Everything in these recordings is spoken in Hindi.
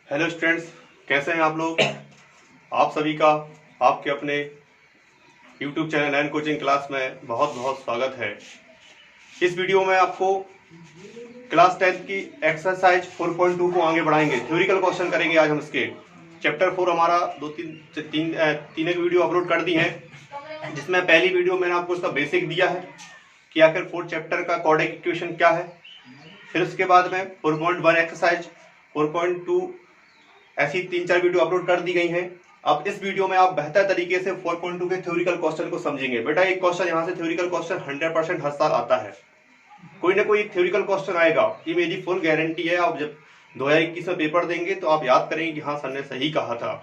हेलो स्टूडेंट्स, कैसे हैं आप लोग। आप सभी का आपके अपने YouTube channel and coaching class में बहुत बहुत स्वागत है। इस वीडियो में आपको क्लास 10 की एक्सरसाइज 4.2 को आगे बढ़ाएंगे। थ्योरिकल क्वेश्चन करेंगे आज हम इसके। चैप्टर 4 हमारा तीन एक वीडियो अपलोड कर दी है, जिसमें पहली वीडियो मैंने आपको इसका बेसिक दिया है कि आखिर फोर्थ चैप्टर का क्वाड्रेटिक इक्वेशन क्या है। फिर उसके बाद में 4.1 एक्सरसाइज, 4.2 ऐसी 3-4 वीडियो अपलोड कर दी गई हैं। अब इस वीडियो में आप बेहतर तरीके से 4.2 के थ्योरिकल क्वेश्चन को समझेंगे। बेटा एक क्वेश्चन यहाँ से थ्योरिकल क्वेश्चन 100% हर साल आता है, कोई ना कोई थ्योरिकल क्वेश्चन आएगा, ये मेरी फुल गारंटी है। आप जब 2021 में पेपर देंगे तो आप याद करेंगे कि हाँ सर ने सही कहा था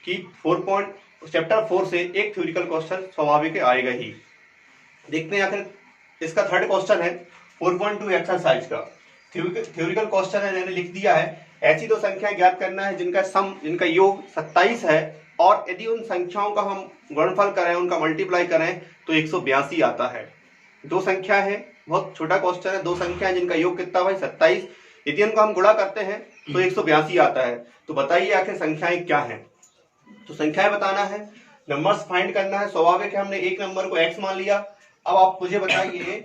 कि चैप्टर 4 से एक थ्योरिकल क्वेश्चन स्वाभाविक आएगा ही। देखते हैं आखिर इसका थर्ड क्वेश्चन है 4.2 एक्सरसाइज का थ्योरिकल क्वेश्चन है, मैंने लिख दिया है। ऐसी दो संख्याएं ज्ञात करना है जिनका योग 27 है और यदि उन संख्याओं का हम गुणनफल करें, उनका मल्टीप्लाई करें तो 182 आता है। दो संख्या है, बहुत छोटा क्वेश्चन है। दो संख्या है जिनका योग कितना भाई 27, यदि उनको हम गुणा करते हैं तो 182 आता है। तो बताइए आखिर संख्याएं क्या हैं। तो संख्याएं बताना है, नंबर्स फाइंड करना है। स्वाभाविक है, हमने एक नंबर को x मान लिया। अब आप मुझे बताइए,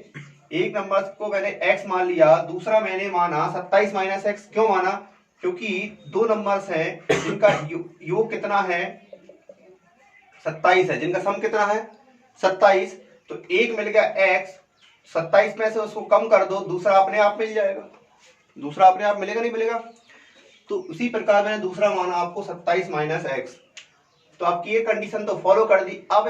एक नंबर को मैंने x मान लिया, दूसरा मैंने माना 27 माइनस एक्स। क्यों माना? क्योंकि दो नंबर्स हैं जिनका योग कितना है 27 है, जिनका सम कितना है 27। तो एक मिल गया x, 27 में से उसको कम कर दो, दूसरा अपने आप मिल जाएगा। दूसरा अपने आप मिलेगा नहीं मिलेगा? तो उसी प्रकार मैंने दूसरा माना आपको 27 माइनस एक्स। तो आपकी ये कंडीशन तो फॉलो कर दी। अब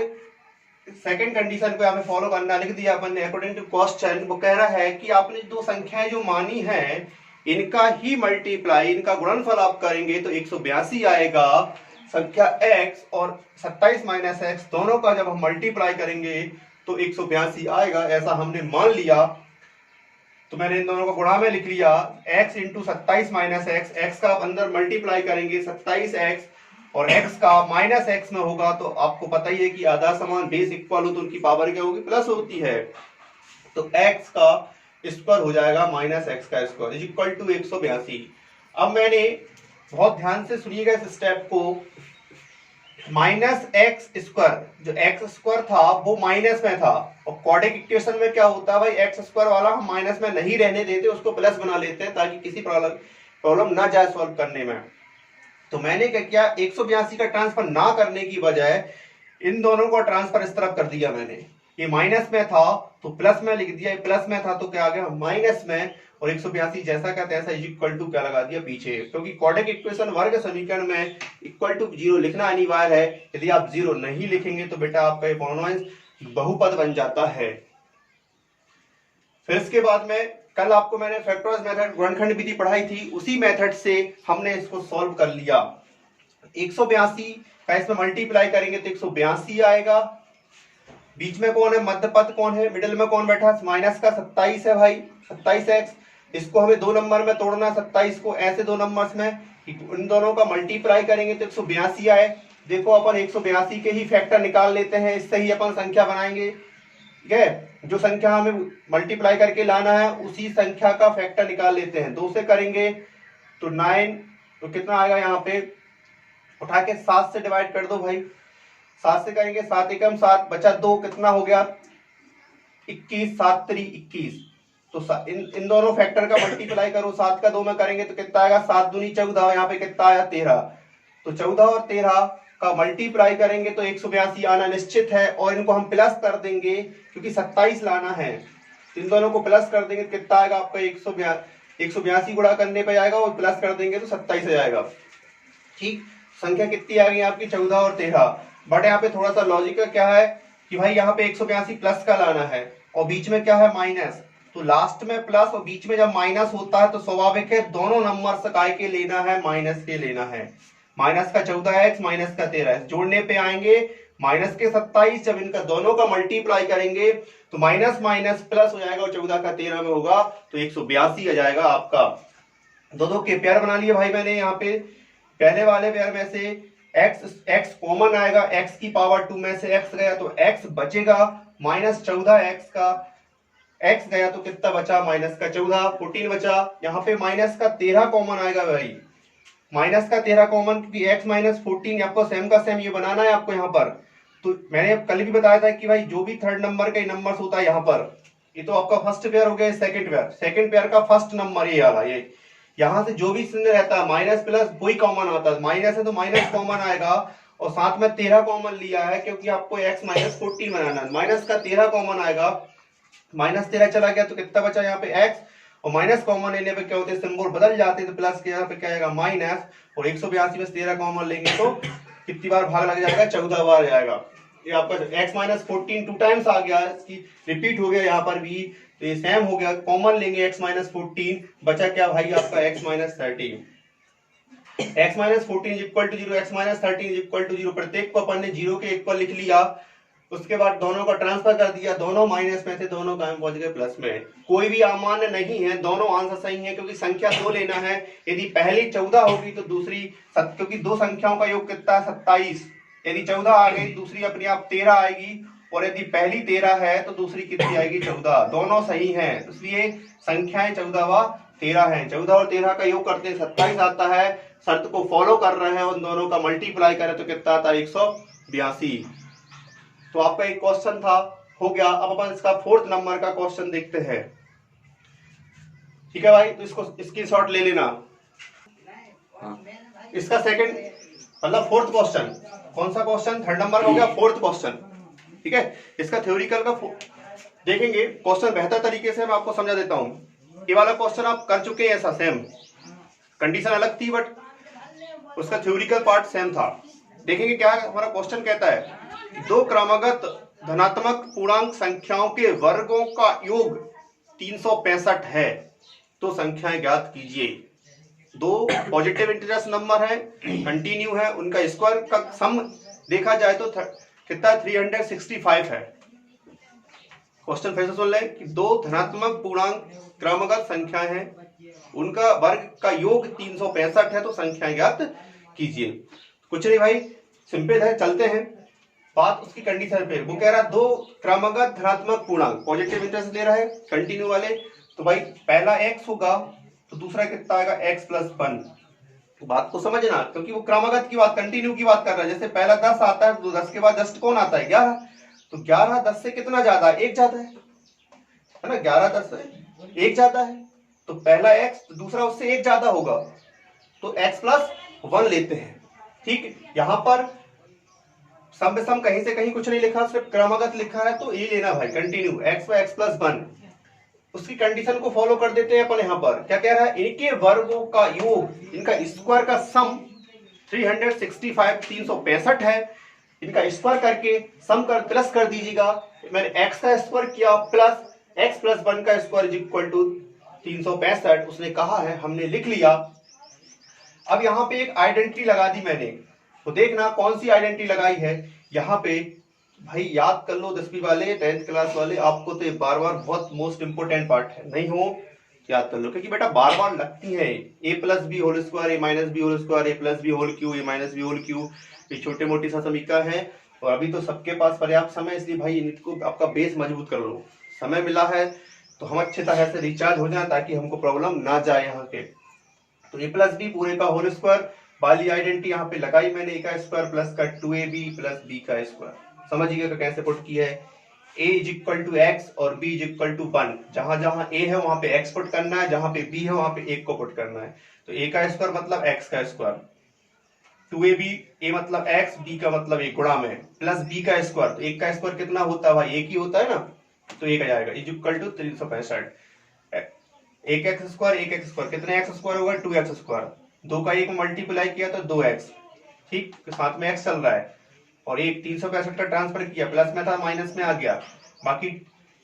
सेकंड कंडीशन को हमें फॉलो करना, लिख दिया अपन ने अकॉर्डिंग टू क्वेश्चन। वो कह रहा है कि आपने दो संख्याएं जो मानी हैं इनका ही मल्टीप्लाई, इनका गुणनफल आप करेंगे तो 182 आएगा। संख्या x और 27 माइनस एक्स दोनों का जब हम मल्टीप्लाई करेंगे तो 182 आएगा, ऐसा हमने मान लिया। तो मैंने इन दोनों को गुणा में लिख लिया, x into 27 minus x. X का आप अंदर मल्टीप्लाई करेंगे 27x और x का माइनस एक्स में होगा। तो आपको पता ही है कि आधा समान बेस इक्वल हो तो उनकी पावर क्या होगी, प्लस होती है। तो x का स्क्वायर हो जाएगा माइनस एक्स का स्क्वायर इज इक्वल टू 182। अब मैंने बहुत ध्यान से सुनिएगा इस स्टेप को, माइनस एक्स स्क्वायर, जो एक्स स्क्वायर था वो माइनस में था, और क्वाड्रेटिक इक्वेशन में क्या होता है भाई, एक्स स्क्वायर वाला हम माइनस में नहीं रहने देते, उसको प्लस बना लेते हैं ताकि किसी प्रॉब्लम ना जाए सॉल्व करने में। तो मैंने क्या किया, 182 का ट्रांसफर ना करने की बजाय इन दोनों को ट्रांसफर इस तरफ कर दिया मैंने। ये माइनस में था तो प्लस में लिख दिया, प्लस में था तो क्या आ गया माइनस में, और 182 जैसा का तैसा इज इक्वल टू क्या लगा दिया पीछे, क्योंकि क्वाड्रेटिक इक्वेशन वर्ग समीकरण में इक्वल टू 0 लिखना अनिवार्य है। यदि आप 0 नहीं लिखेंगे तो बेटा आपका पॉलिनोमियल बहुपद बन जाता है। फिर इसके बाद में कल आपको मैंने फैक्टराइज मेथड गुणनखंड विधि पढ़ाई थी, उसी मेथड से हमने इसको सॉल्व कर लिया। 182 का इसमें मल्टीप्लाई करेंगे तो 182 आएगा। बीच में कौन है, मध्य पद कौन है, मिडिल में कौन बैठा है, माइनस का 27 है भाई, 27x। इसको हमें दो नंबर में तोड़ना, 27 को ऐसे दो नंबर्स में, इन दोनों का मल्टीप्लाई करेंगे तो 182 आए। देखो अपन 182 के ही फैक्टर निकाल लेते हैं, इससे ही अपन संख्या बनाएंगे। ठीक है, जो संख्या हमें मल्टीप्लाई करके लाना है उसी संख्या का फैक्टर निकाल लेते हैं। 2 से करेंगे तो 9, तो कितना आएगा, यहाँ पे उठा के 7 से डिवाइड कर दो भाई। 7 से करेंगे 7 एकम 7, बचा 2, कितना हो गया 21, 7 3 21। तो इन दोनों फैक्टर का मल्टीप्लाई करो, 7 का 2 में करेंगे तो कितना आएगा, 7 दूनी 14, यहाँ पे कितना आया 13। तो 14 और 13 का मल्टीप्लाई करेंगे तो 182 आना निश्चित है, और इनको हम प्लस कर देंगे क्योंकि 27 लाना है। इन दोनों को प्लस कर देंगे तो कितना आएगा आपका 182 गुणा करने पे आएगा, और प्लस कर देंगे तो 27 आ जाएगा। ठीक, संख्या कितनी आ गई आपकी 14 और 13। बट यहाँ पे थोड़ा सा लॉजिक क्या है कि भाई यहाँ पे 182 प्लस का लाना है और बीच में क्या है माइनस, तो लास्ट में प्लस और बीच में जब माइनस होता है तो स्वाभाविक है दोनों नंबर काय के लेना है, माइनस के लेना है। माइनस का 14x माइनस का 13x जोड़ने पे आएंगे माइनस के 27। जब इनका दोनों का मल्टीप्लाई करेंगे तो माइनस माइनस प्लस हो जाएगा और 14 का 13 में होगा तो 182 आ जाएगा आपका। दो के पेयर बना लिए भाई मैंने। यहाँ पे पहले वाले पेयर में से x कॉमन आएगा, x की पावर 2 में से x गया तो x बचेगा, माइनस 14x का x गया तो कितना बचा, माइनस का 14, 14 बचा। यहाँ पे माइनस का 13 कॉमन आएगा भाई, माइनस का 13 कॉमन, क्योंकि x माइनस 14 आपको सेम का सेम ये बनाना है आपको यहाँ पर। तो मैंने कल भी बताया था कि भाई जो भी थर्ड नंबर का नंबर होता है यहाँ पर, ये तो आपका फर्स्ट पेयर हो गया, सेकंड पेयर का फर्स्ट नंबर ये वाला, ये यहाँ से जो भी चिन्ह रहता है माइनस प्लस वही कॉमन आता है, माइनस है तो माइनस कॉमन आएगा, और साथ में 13 कॉमन लिया है क्योंकि आपको x माइनस 14 बनाना है, माइनस का 13 कॉमन आएगा, माइनस 13 चला गया तो कितना बचा यहाँ पे x, और माइनस कॉमन लेने पे क्या होते हैं सिंबल बदल जाते हैं, तो प्लस के यहाँ पे क्या आएगा माइनस, और 182 में 13 कॉमन लेंगे तो कितनी बार भाग लग जाएगा, 14 बार जाएगा। ये आपका x माइनस 14 टू टाइम्स आ गया, इसकी रिपीट हो गया यहाँ पर भी, तो ये सेम हो गया, कॉमन लेंगे x माइनस 14, बचा क्या भाई आपका x minus 13, x minus 14 is equal to 0, x minus 13 is equal to 0, प्रत्येक को अपन ने 0 के इक्वल लिख लिया, उसके बाद दोनों का ट्रांसफर कर दिया, दोनों माइनस में थे, दोनों कायम पहुंच गए प्लस में। कोई भी अमान्य नहीं है, दोनों आंसर सही है, क्योंकि संख्या दो लेना है, यदि पहली 14 होगी तो दूसरी क्योंकि दो संख्याओं का योग कितना है 27, यदि 14 आ गई दूसरी अपने आप 13 आएगी, और यदि पहली 13 है तो दूसरी कितनी आएगी 14, दोनों सही है, इसलिए संख्याएं 14 व 13 है, 14 और 13 का योग करते हैं 27 आता है, शर्त को फॉलो कर रहे हैं, उन दोनों का मल्टीप्लाई करें तो कितना आता है 182। तो आपका एक क्वेश्चन था, हो गया। अब अपन इसका फोर्थ नंबर का क्वेश्चन देखते हैं, ठीक है भाई, तो इसको स्क्रीनशॉट ले लेना। इसका सेकंड मतलब फोर्थ क्वेश्चन, कौन सा क्वेश्चन, थर्ड नंबर का हो गया, फोर्थ क्वेश्चन, ठीक है। इसका थ्योरिकल का देखेंगे क्वेश्चन बेहतर तरीके से मैं आपको समझा देता हूं। ये वाला क्वेश्चन आप कर चुके हैं, ऐसा सेम कंडीशन अलग थी बट उसका थ्योरिकल पार्ट सेम था। देखेंगे क्या हमारा क्वेश्चन कहता है, दो क्रमागत धनात्मक पूर्णांक संख्याओं के वर्गों का योग 365 है, तो संख्याएं ज्ञात कीजिए। दो पॉजिटिव इंटीजर्स नंबर है, कंटिन्यू है, उनका स्क्वायर का सम देखा जाए तो कितना 365 है। क्वेश्चन फिर से सुन लें कि दो धनात्मक पूर्णांक क्रमगत संख्याएं हैं, उनका वर्ग का योग 365 है, तो संख्याएं ज्ञात कीजिए। कुछ नहीं भाई, सिंपल है, चलते हैं बात उसकी कंडीशन पे। वो कह रहा है दो क्रमगत धनात्मक पूर्णांक, पॉजिटिव इंटरेस्ट ले रहा है कंटिन्यू वाले, तो भाई पहला x होगा तो दूसरा कितना आएगा x प्लस 1। तो बात को समझना, क्योंकि वो क्रमगत की बात, कंटिन्यू की बात कर रहा है। जैसे पहला 10 आता है तो 10 के बाद जस्ट कौन आता है 11, तो 11 10 से कितना ज्यादा है, 1 ज्यादा है ना, 11 10 से 1 ज्यादा है, तो पहला x दूसरा उससे 1 ज्यादा होगा, तो x प्लस 1 लेते हैं। ठीक, यहां पर सम में सम कहीं से कहीं कुछ नहीं लिखा, सिर्फ क्रमगत लिखा है, तो ये लेना भाई कंटिन्यू x व x प्लस 1। उसकी कंडीशन को फॉलो कर देते हैं अपन। यहाँ पर क्या कह रहा है, इनके वर्गों का योग, इनका स्क्वायर का सम 365 है, इनका स्क्वायर करके सम कर प्लस कर दीजिएगा। मैंने x का स्क्वायर किया प्लस x प्लस 1 का स्क्वायर इज इक्वल टू 365, उसने कहा है, हमने लिख लिया। अब यहाँ पे एक आइडेंटिटी लगा दी मैंने, तो देखना कौन सी आइडेंटिटी लगाई है। यहाँ पे भाई याद कर लो 10वीं वाले 10th क्लास वाले, आपको तो बार बार बहुत मोस्ट इंपोर्टेंट पार्ट है, नहीं हो याद कर लो, क्योंकि बेटा बार बार लगती है। a plus B whole square, A minus B whole square, A plus B whole cube, A minus B whole cube, ये छोटे मोटी सा समीकरण है, और अभी तो सबके पास पर्याप्त समय, इसलिए भाई इनको आपका बेस मजबूत कर लो। समय मिला है तो हम अच्छे तरह से रिचार्ज हो जाए ताकि हमको प्रॉब्लम ना जाए यहाँ के। तो ए प्लस बी पूरे का होल स्क्वायर वाली आइडेंटिटी यहाँ पे लगाई मैंने, ए का स्क्वायर प्लस का 2ab प्लस बी का स्क्वायर। समझिएगा तो कैसे पुट किया है, a is equal to X और b इज इक्वल टू 1। जहां जहां a है वहां पे x पुट करना है, जहां पे b है वहां पे 1 को पुट करना है। तो a का स्क्वायर मतलब x का स्क्वायर, 2ab, a मतलब x, b का मतलब 1 गुणा में, प्लस b का स्क्वायर, तो 1 का स्क्वायर कितना होता है भाई, 1 ही होता है ना, तो 1 आ जाएगा, is equal to 365। 1x square 1x square, कितने x स्क्वायर होगा 2x स्क्वायर, 2 का 1 मल्टीप्लाई किया तो 2x, ठीक, साथ में x चल रहा है, और एक 365 का ट्रांसफर किया, प्लस में था माइनस में आ गया, बाकी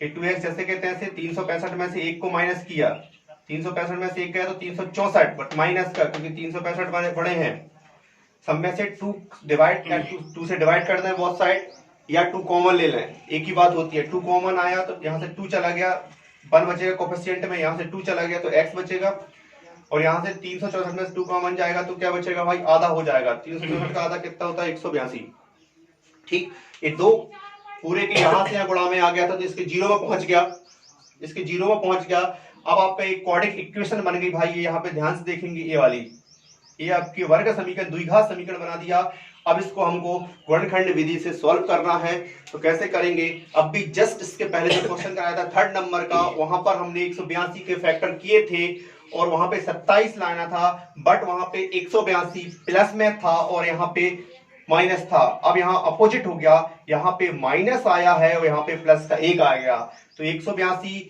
2x जैसे कहते हैं 365 में से 1 को माइनस किया, 365 में से 1 गया तो 364, बट माइनस का, क्योंकि 365 बड़े हैं, सब में से 2 डिवाइड, 2 से डिवाइड कर दें बोथ साइड, या 2 कॉमन ले लें, एक ही बात होती है। 2 कॉमन आया तो यहाँ से 2 चला गया, 1 बचेगा कोफिशिएंट में, यहाँ से 2 चला गया तो x बचेगा, और यहाँ से 364 में से 2 कॉमन जाएगा तो क्या बचेगा भाई, आधा हो जाएगा। 364 का आधा कितना होता है 182। ठीक, ये दो पूरे के यहां से गुणा में आ गया था तो इसके जीरो में पहुंच गया, इसके जीरो में पहुंच गया। अब आपका एक क्वाड्रिक इक्वेशन बन गई भाई, ये यहाँ पे ध्यान से देखेंगे, ये वाली ये आपके वर्ग समीकरण, द्विघात समीकरण बना दिया। अब इसको हमको गुणनखंड विधि से सॉल्व करना है। तो कैसे करेंगे, अब भी जस्ट इसके पहले जो क्वेश्चन कराया था 3rd नंबर का, वहां पर हमने 182 के फैक्टर किए थे और वहां पे 27 लाना था, बट वहां पे 182 प्लस में था और यहाँ पे माइनस था। अब यहाँ अपोजिट हो गया, यहाँ पे माइनस आया है और यहाँ पे प्लस का 1 आ गया। तो 182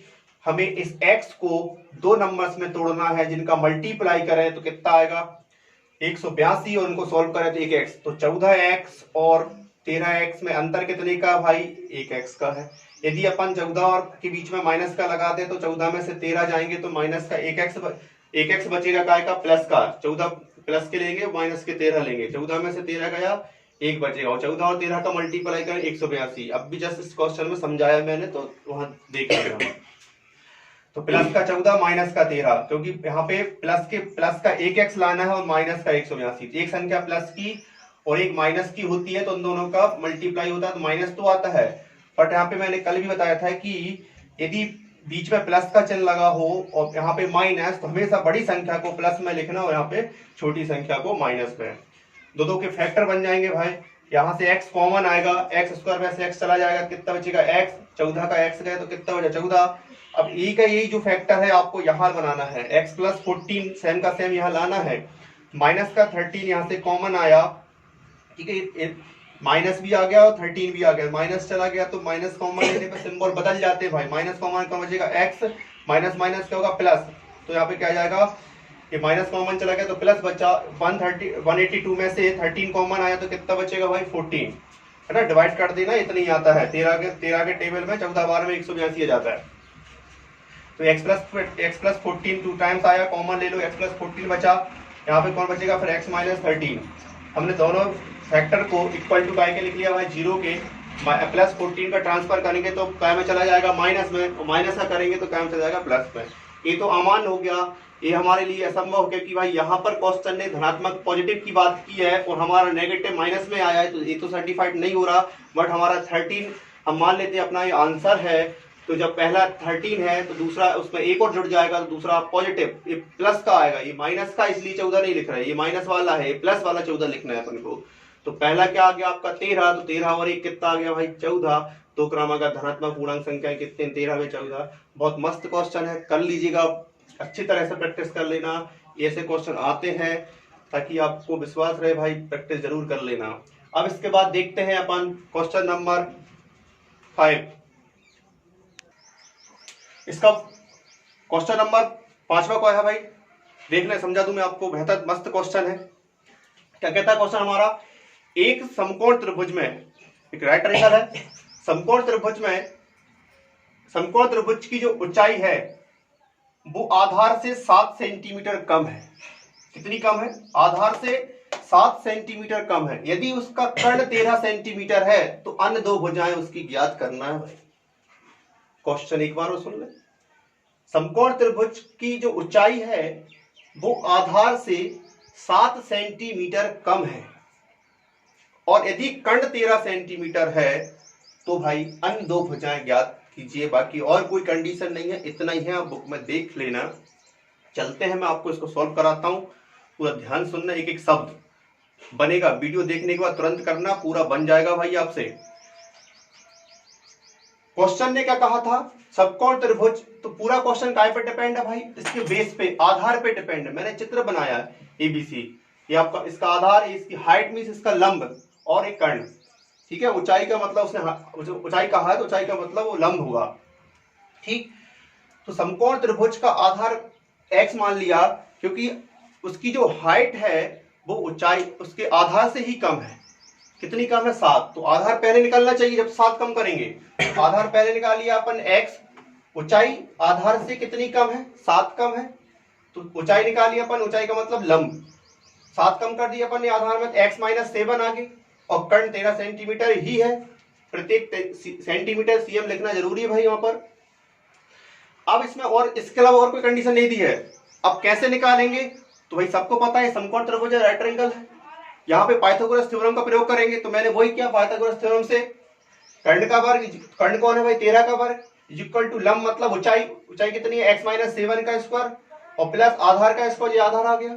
हमें इस x को 2 नंबर्स में तोड़ना है जिनका मल्टीप्लाई करें तो कितना आएगा 182 और उनको सॉल्व करें तो 1x, तो 14x और 13x में अंतर कितने का भाई 1x का है। यदि अपन 14 और के बीच में माइनस का लगा दे तो 14 में से 13 जाएंगे तो माइनस का 1x बचेगा, काय का प्लस का। 14 प्लस के लेंगे, माइनस के 13 लेंगे, 14 में से 13 गया 1 बचेगा और 14 और 13 का मल्टीप्लाई करें 182। अब भी जस्ट इस क्वेश्चन में समझाया मैंने तो वहां देख लेंगे। तो प्लस का 14 माइनस का 13, क्योंकि यहाँ पे प्लस का 1x लाना है और माइनस का 182। एक संख्या प्लस की और एक माइनस की होती है तो उन दोनों का मल्टीप्लाई होता है तो माइनस तो आता है। बट यहाँ पे मैंने कल भी बताया था कि यदि बीच में प्लस का चिन्ह लगा हो और यहाँ पे माइनस, तो हमेशा बड़ी संख्या को प्लस में लिखना और यहाँ पे छोटी संख्या को माइनस में। दो के फैक्टर बन जाएंगे भाई। यहाँ से x कॉमन आएगा, x स्क्वायर में से x चला जाएगा, कितना बचेगा x, 14 का x गया तो कितना बचा 14। अब e का यही जो फैक्टर है आपको यहाँ बनाना है, x प्लस 14 सेम का सेम यहाँ लाना है। माइनस का 13 यहाँ से कॉमन आया, ठीक है, माइनस भी आ गया और 13 भी आ गया, माइनस चला गया तो माइनस कॉमन लेने पर सिंबल बदल जाते हैं भाई। माइनस कॉमन का बचेगा x, माइनस माइनस क्या होगा प्लस, तो यहाँ पे क्या जाएगा, ये माइनस कॉमन चला गया तो प्लस बचा। 182 में से 13 कॉमन आया तो कितना बचेगा भाई 14, है ना। डिवाइड कर देना, इतना ही आता है। 13 के टेबल में 14 बार में 182 आ जाता है। तो x प्लस 14 2 टाइम्स आया, कॉमन ले लो, x प्लस 14 बचा। यहाँ पे कौन बचेगा फिर x माइनस 13। हमने दोनों फैक्टर को इक्वल टू काय के लिख लिया भाई, 0 के। प्लस 14 का ट्रांसफर करेंगे तो काय में चला जाएगा माइनस में, और माइनस का करेंगे तो काय में चला जाएगा प्लस में। ये तो अमान हो गया, ये हमारे लिए असंभव हो गया कि भाई यहाँ पर क्वेश्चन ने धनात्मक पॉजिटिव की बात की है और हमारा नेगेटिव माइनस में आया है, तो ये तो सर्टिफाइड नहीं हो रहा। बट हमारा 13 हम मान लेते हैं अपना ये आंसर है। तो जब पहला 13 है तो दूसरा उसमें एक और जुड़ जाएगा तो दूसरा पॉजिटिव, ये प्लस का आएगा, ये माइनस का इसलिए 14 नहीं लिख रहा है, ये माइनस वाला है, प्लस वाला 14 लिखना है अपन को। तो पहला क्या आ गया आपका 13, तो 13 और 1 कितना आ गया भाई 14। दो क्रमांक का धनात्मक पूर्णांक संख्या कितने 13 में 14। बहुत मस्त क्वेश्चन है, कर लीजिएगा, अच्छी तरह से प्रैक्टिस कर लेना। ऐसे क्वेश्चन आते हैं ताकि आपको विश्वास रहे भाई, प्रैक्टिस जरूर कर लेना। अब इसके बाद देखते हैं अपन क्वेश्चन नंबर 5। इसका क्वेश्चन नंबर 5वां क्या है भाई, देख ले, समझा दूं मैं आपको, बेहतर मस्त क्वेश्चन है। क्या कहता है क्वेश्चन हमारा, एक समकोण त्रिभुज में, एक राइट एंगल है, समकोण त्रिभुज की जो ऊंचाई है वो आधार से 7 सेंटीमीटर कम है। कितनी कम है, आधार से 7 सेंटीमीटर कम है। यदि उसका कर्ण 13 सेंटीमीटर है तो अन्य दो भुजाएं उसकी ज्ञात करना है भाई। क्वेश्चन एक बार सुन ले, समकोण त्रिभुज की जो ऊंचाई है वो आधार से 7 सेंटीमीटर कम है और यदि कर्ण 13 सेंटीमीटर है तो भाई अन्य दो भुजाएं ज्ञात कीजिए। बाकी और कोई कंडीशन नहीं है, इतना ही है, आप बुक में देख लेना। चलते हैं, मैं आपको इसको सॉल्व कराता हूं, पूरा ध्यान सुनना, एक एक शब्द बनेगा, वीडियो देखने के बाद तुरंत करना, पूरा बन जाएगा भाई आपसे। क्वेश्चन ने क्या कहा था, समकोण त्रिभुज, तो पूरा क्वेश्चन काय पे डिपेंड है भाई, इसके बेस पे, आधार पे डिपेंड है। मैंने चित्र बनाया है ABC, ये आपका इसका आधार, इसकी हाइट मींस इसका लंब और एक कर्ण, ठीक है। ऊंचाई का मतलब उसने ऊंचाई कहा है तो ऊंचाई का मतलब वो लंब हुआ, ठीक। तो समकोण त्रिभुज का आधार x मान लिया क्योंकि उसकी जो हाइट है वो ऊंचाई उसके आधार से ही कम है। कितनी कम है 7, तो आधार पहले निकालना चाहिए जब 7 कम करेंगे। आधार पहले निकाल लिया अपन x, ऊंचाई आधार से कितनी कम है 7 कम है, तो ऊंचाई निकाल लिया अपन, ऊंचाई का मतलब लंब, 7 कम कर दिया अपन ने आधार में, x माइनस 7 आ गई और कर्ण 13 सेंटीमीटर ही है। प्रत्येक सेंटीमीटर cm लिखना जरूरी है भाई वहां पर। अब इसमें और इसके अलावा और कोई कंडीशन नहीं दी है। अब कैसे निकालेंगे, तो भाई सबको पता है समकोण त्रिभुज राइट एंगल है, यहाँ पे पाइथागोरस थ्योरम का प्रयोग करेंगे। तो मैंने वही किया, पाइथागोरस थ्योरम से कर्ण का वर्ग, कर्ण कौन है भाई 13 का वर्ग, इक्वल टू लंब मतलब ऊंचाई, ऊंचाई कितनी है x माइनस 7 का स्क्वायर और प्लस आधार का स्क्वायर, ये आधार आ गया।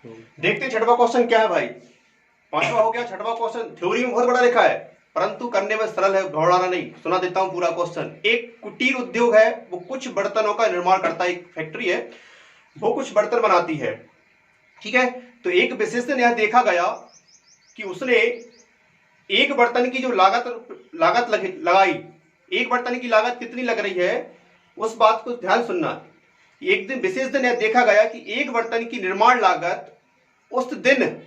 देखते हैं छठवां क्वेश्चन क्या है भाई। पांचवा हो गया, छठवां क्वेश्चन थ्योरी में बहुत बड़ा लिखा है परंतु करने में सरल है, घबराना नहीं। सुना देता हूं पूरा क्वेश्चन। एक कुटीर उद्योग है, वो कुछ बर्तनों का निर्माण करता है, एक फैक्ट्री है, वो कुछ बर्तन बनाती है, ठीक है। तो एक विशेषज्ञ ने यह देखा गया कि उसने एक बर्तन की जो लागत लगाई, एक बर्तन की लागत कितनी लग रही है, उस बात को ध्यान सुनना। एक दिन विशेषज्ञ ने देखा गया कि एक बर्तन की निर्माण लागत उस दिन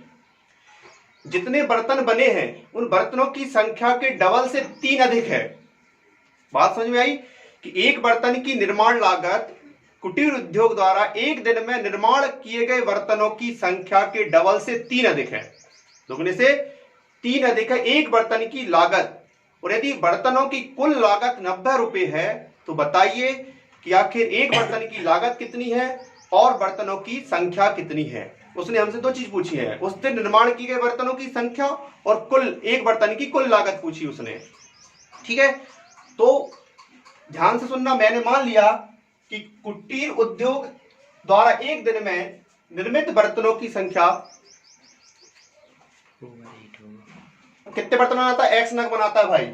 जितने बर्तन बने हैं उन बर्तनों की संख्या के डबल से 3 अधिक है। बात समझ में आई कि एक बर्तन की निर्माण लागत कुटीर उद्योग द्वारा एक दिन में निर्माण किए गए बर्तनों की संख्या के डबल से 3 अधिक है, दोगुने से 3 अधिक है एक बर्तन की लागत। और यदि बर्तनों की कुल लागत 90 रुपए है तो बताइए कि आखिर एक बर्तन की लागत कितनी है और बर्तनों की संख्या कितनी है। उसने हमसे 2 चीज पूछी है, उस दिन निर्माण किए गए बर्तनों की संख्या और कुल एक बर्तन की कुल लागत पूछी उसने, ठीक है। तो ध्यान से सुनना, मैंने मान लिया कि कुटीर उद्योग द्वारा एक दिन में निर्मित बर्तनों की संख्या, कितने बर्तन बनाता है, एक्स नग बनाता है भाई।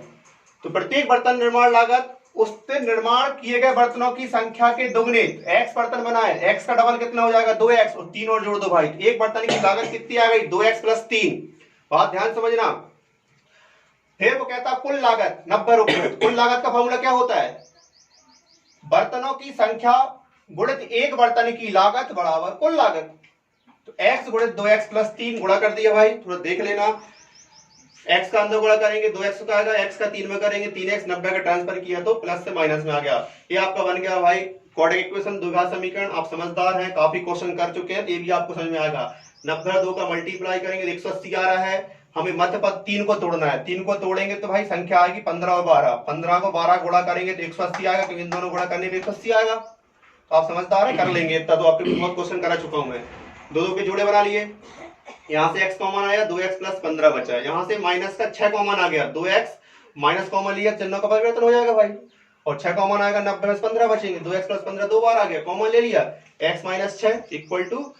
तो प्रत्येक बर्तन निर्माण लागत उस दिन निर्माण किए गए बर्तनों की संख्या के दोगुने, एक्स बर्तन बनाए, एक्स का डबल कितना हो जाएगा 2x, और 3 और जोड़ दो भाई, एक बर्तन की लागत कितनी आ गई 2x + 3। बात ध्यान समझना। फिर वो कहता कुल लागत 90 रुपए। कुल लागत का फॉर्मूला क्या होता है, बर्तनों की संख्या गुणित एक बर्तन की लागत बराबर कुल लागत। तो x गुणित 2x + 3 गुणा कर दिया भाई, थोड़ा देख लेना। x का अंदर गुणा करेंगे 2x का आएगा, x का 3 में करेंगे 3x, 90 का ट्रांसफर किया तो प्लस से माइनस में आ गया। ये आपका बन गया भाई क्वाड्रेटिक इक्वेशन, द्विघात समीकरण। आप समझदार हैं, काफी क्वेश्चन कर चुके हैं, ये भी आपको समझ में आएगा। 90 2 का मल्टीप्लाई करेंगे 180 आ रहा है। हमें मध्य पद 3 को तोड़ना है, 3 को तोड़ेंगे तो भाई संख्या आएगी 15 और 12, 15 को 12 गुणा करेंगे तो 180 आएगा, क्योंकि इन दोनों गुणा करने में 180 आएगा। तो आप समझदार हैं, कर लेंगे इतना तो आपके बहुत क्वेश्चन करा चुका हूं मैं। दो के जोड़े बना लिए, यहाँ से x कॉमन आया, 2x + 15 बचा, यहाँ से माइनस का 6 कॉमन आ गया, 2x माइनस कॉमन लिया, चिन्हों का परिवर्तन हो जाएगा भाई, और 6 कॉमन आएगा, 90 में 15 बचेंगे, 2x + 15 दो बार आ गया, कॉमन ले लिया, x - 6 =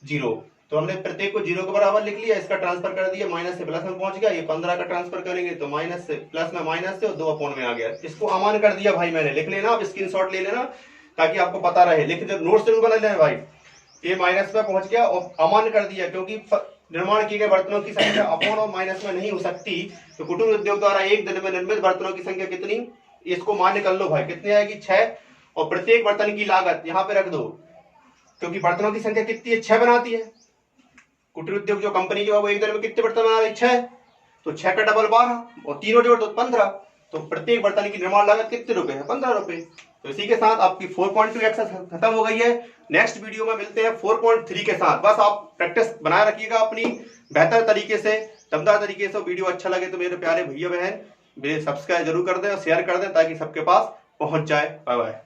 0। तो हमने प्रत्येक को 0 के बराबर लिख लिया, इसका ट्रांसफर कर दिया, माइनस से प्लस में पहुंच गया। ये 15 का ट्रांसफर करेंगे तो माइनस से प्लस में माइनस से, और 2 में आ गया। इसको अमान कर दिया भाई मैंने, लिख लेना, आप स्क्रीनशॉट ले लेना ताकि आपको पता रहे, लिख दे, नोट जरूर बना लेना भाई। ये माइनस में पहुंच गया और अमान कर दिया, क्योंकि निर्माण किए गए बर्तनों की संख्या अपॉन और माइनस में नहीं हो सकती। तो कुटीर उद्योग द्वारा एक दिन में निर्मित बर्तनों की संख्या कितनी, इसको मान्य कर लो भाई, कितनी आएगी 6, और प्रत्येक बर्तन की लागत यहाँ पे रख दो, क्योंकि बर्तनों की संख्या कितनी है 6 बनाती है। कुटीर उद्योग जो कंपनी जो है वो एक दिन में कितने बर्तन बना रही 6, तो 6 का डबल 12 और 3 जोड़ दो 15, तो प्रत्येक बर्तन की निर्माण लागत कितने रुपए है 15 रुपए। तो इसी के साथ आपकी 4.2 एक्सरसाइज खत्म हो गई है। नेक्स्ट वीडियो में मिलते हैं 4.3 के साथ। बस आप प्रैक्टिस बनाए रखिएगा अपनी बेहतर तरीके से, दमदार तरीके से। वीडियो अच्छा लगे तो मेरे प्यारे भैया बहन मेरे सब्सक्राइब जरूर कर दें और शेयर कर दें ताकि सबके पास पहुंच जाए। Bye bye.